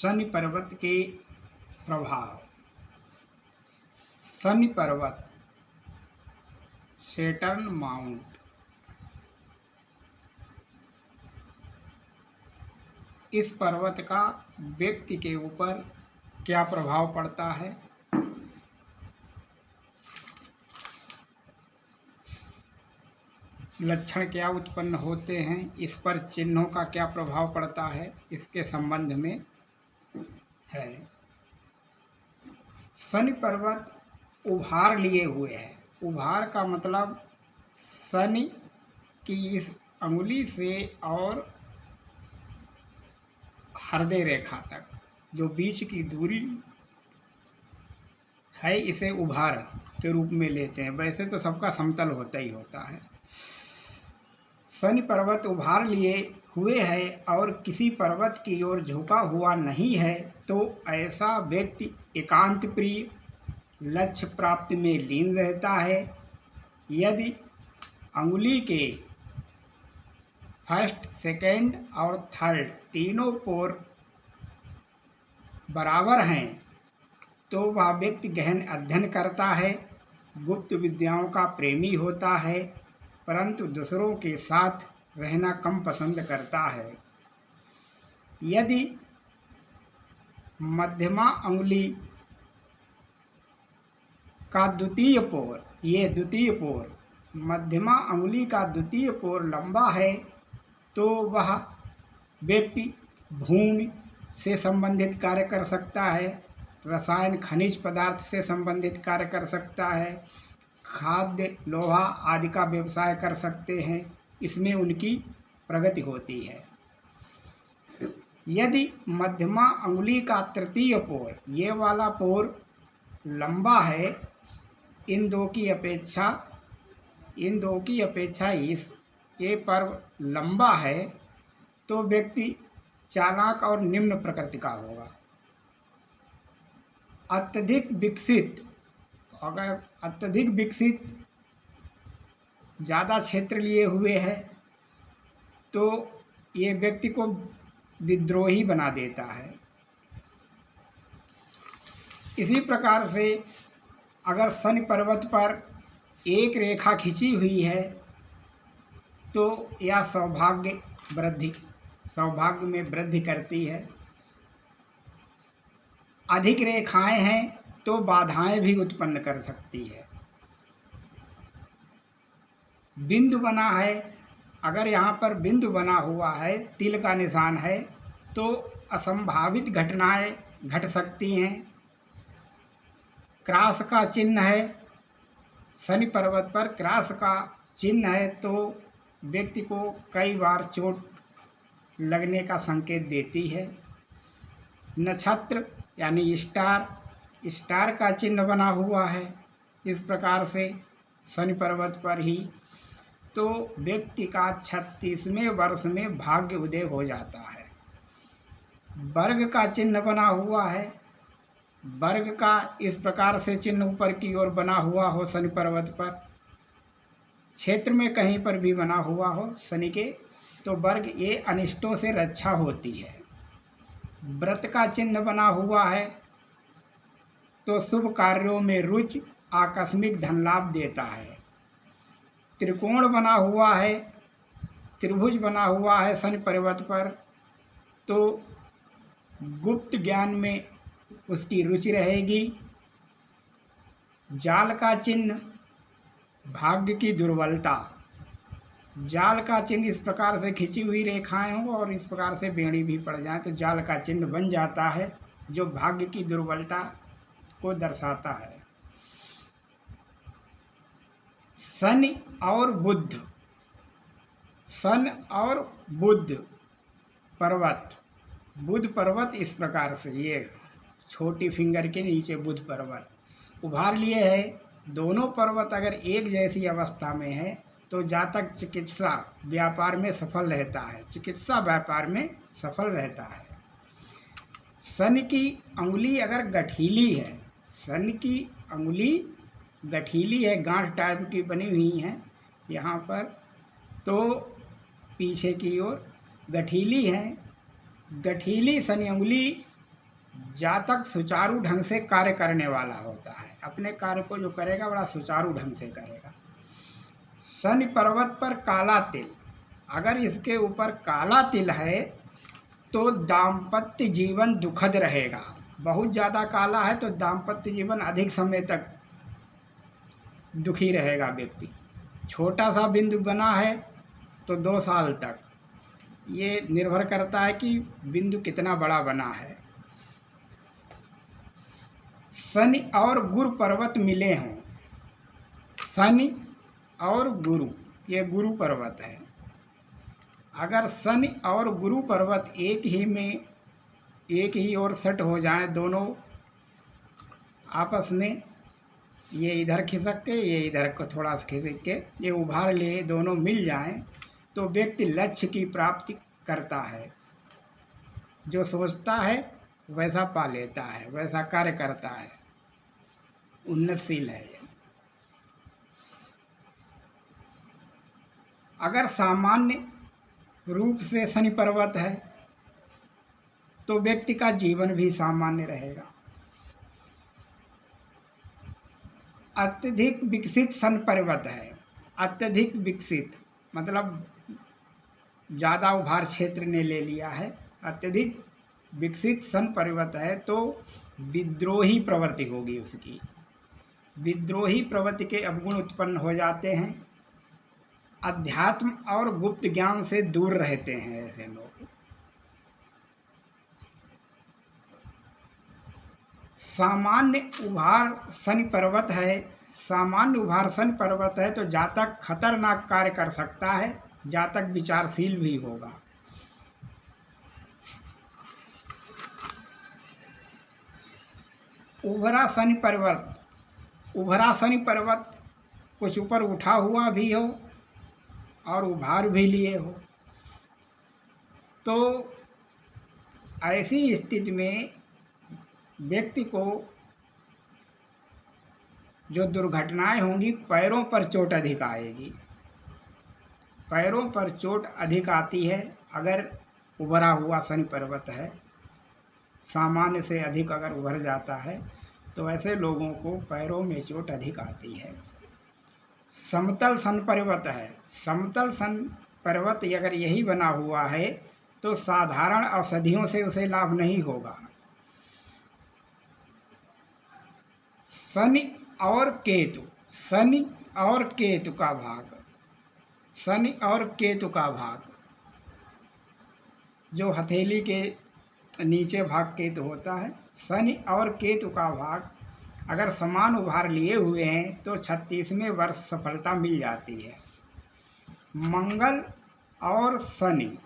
शनि पर्वत के प्रभाव। शनि पर्वत सैटर्न माउंट, इस पर्वत का व्यक्ति के ऊपर क्या प्रभाव पड़ता है, लक्षण क्या उत्पन्न होते हैं, इस पर चिन्हों का क्या प्रभाव पड़ता है, इसके संबंध में है। शनि पर्वत उभार लिए हुए है। उभार का मतलब शनि की इस अंगुली से और हृदय रेखा तक जो बीच की दूरी है, इसे उभार के रूप में लेते हैं। वैसे तो सबका समतल होता ही होता है। शनि पर्वत उभार लिए हुए है और किसी पर्वत की ओर झुका हुआ नहीं है, तो ऐसा व्यक्ति एकांत प्रिय, लक्ष्य प्राप्ति में लीन रहता है। यदि अंगुली के फर्स्ट, सेकेंड और थर्ड तीनों पोर बराबर हैं, तो वह व्यक्ति गहन अध्ययन करता है, गुप्त विद्याओं का प्रेमी होता है, परंतु दूसरों के साथ रहना कम पसंद करता है। यदि मध्यमा अंगुली का द्वितीय पोर, ये द्वितीय पोर, मध्यमा अंगुली का द्वितीय पोर लंबा है, तो वह व्यक्ति भूमि से संबंधित कार्य कर सकता है, रसायन खनिज पदार्थ से संबंधित कार्य कर सकता है, खाद्य लोहा आदि का व्यवसाय कर सकते हैं। इसमें उनकी प्रगति होती है। यदि मध्यमा अंगुली का तृतीय पोर, ये वाला पोर लंबा है, इन दो की अपेक्षा ये पर्व लंबा है, तो व्यक्ति चालाक और निम्न प्रकृति का होगा। अत्यधिक विकसित ज़्यादा क्षेत्र लिए हुए है, तो ये व्यक्ति को विद्रोही बना देता है। इसी प्रकार से अगर शनि पर्वत पर एक रेखा खिंची हुई है, तो यह सौभाग्य में वृद्धि करती है। अधिक रेखाएं हैं तो बाधाएं भी उत्पन्न कर सकती है। बिंदु बना है, अगर यहाँ पर बिंदु बना हुआ है, तिल का निशान है, तो असंभावित घटनाएं घट सकती हैं। क्रॉस का चिन्ह है, शनि पर्वत पर क्रॉस का चिन्ह है, तो व्यक्ति को कई बार चोट लगने का संकेत देती है। नक्षत्र यानी स्टार का चिन्ह बना हुआ है, इस प्रकार से शनि पर्वत पर ही, तो व्यक्ति का 36वें वर्ष में भाग्य उदय हो जाता है। वर्ग का चिन्ह बना हुआ है, वर्ग का इस प्रकार से चिन्ह ऊपर की ओर बना हुआ हो शनि पर्वत पर, क्षेत्र में कहीं पर भी बना हुआ हो शनि के, तो वर्ग ये अनिष्टों से रक्षा होती है। व्रत का चिन्ह बना हुआ है, तो शुभ कार्यों में रुचि, आकस्मिक धन लाभ देता है। त्रिकोण बना हुआ है, त्रिभुज बना हुआ है शनि पर्वत पर, तो गुप्त ज्ञान में उसकी रुचि रहेगी। जाल का चिन्ह भाग्य की दुर्बलता, जाल का चिन्ह इस प्रकार से खिंची हुई रेखाएं हो और इस प्रकार से बेड़ी भी पड़ जाए, तो जाल का चिन्ह बन जाता है, जो भाग्य की दुर्बलता को दर्शाता है। शनि और बुध पर्वत, बुध पर्वत इस प्रकार से, ये छोटी फिंगर के नीचे बुध पर्वत उभार लिए है। दोनों पर्वत अगर एक जैसी अवस्था में है, तो जातक चिकित्सा व्यापार में सफल रहता है, शनि की अंगुली अगर गठीली है, शनि की अंगुली गठीली है, गांठ टाइप की बनी हुई है यहाँ पर, तो पीछे की ओर गठीली है, गठीली शनि अंगुली जातक सुचारू ढंग से कार्य करने वाला होता है, अपने कार्य को जो करेगा बड़ा सुचारू ढंग से करेगा। शनि पर्वत पर काला तिल, अगर इसके ऊपर काला तिल है तो दाम्पत्य जीवन दुखद रहेगा। बहुत ज़्यादा काला है तो दाम्पत्य जीवन अधिक समय तक दुखी रहेगा व्यक्ति। छोटा सा बिंदु बना है तो 2 साल तक, ये निर्भर करता है कि बिंदु कितना बड़ा बना है। शनि और गुरु पर्वत मिले हों, शनि और गुरु, ये गुरु पर्वत है। अगर शनि और गुरु पर्वत एक ही ओर सेट हो जाएं, दोनों आपस में, ये इधर खिसक के ये इधर को थोड़ा सा खिसक के ये उभार ले, दोनों मिल जाएं तो व्यक्ति लक्ष्य की प्राप्ति करता है। जो सोचता है वैसा पा लेता है, वैसा कार्य करता है, उन्नतशील है। अगर सामान्य रूप से शनि पर्वत है तो व्यक्ति का जीवन भी सामान्य रहेगा। अत्यधिक विकसित शनि पर्वत है, अत्यधिक विकसित मतलब ज़्यादा उभार क्षेत्र ने ले लिया है, अत्यधिक विकसित शनि पर्वत है तो विद्रोही प्रवृत्ति होगी उसकी। विद्रोही प्रवृत्ति के अवगुण उत्पन्न हो जाते हैं। अध्यात्म और गुप्त ज्ञान से दूर रहते हैं ऐसे लोग। सामान्य उभार शनि पर्वत है, सामान्य उभार शनि पर्वत है तो जातक खतरनाक कार्य कर सकता है, जातक विचारशील भी होगा। उभरा शनि पर्वत, उभरा शनि पर्वत कुछ ऊपर उठा हुआ भी हो और उभार भी लिए हो तो ऐसी स्थिति में व्यक्ति को जो दुर्घटनाएं होंगी, पैरों पर चोट अधिक आएगी, पैरों पर चोट अधिक आती है। अगर उभरा हुआ शनि पर्वत है, सामान्य से अधिक अगर उभर जाता है तो ऐसे लोगों को पैरों में चोट अधिक आती है। समतल शनि पर्वत है, समतल शनि पर्वत अगर यही बना हुआ है तो साधारण औषधियों से उसे लाभ नहीं होगा। शनि और केतु, शनि और केतु का भाग, शनि और केतु का भाग, जो हथेली के नीचे भाग केतु होता है, शनि और केतु का भाग अगर समान उभार लिए हुए हैं तो 36वें वर्ष सफलता मिल जाती है। मंगल और शनि,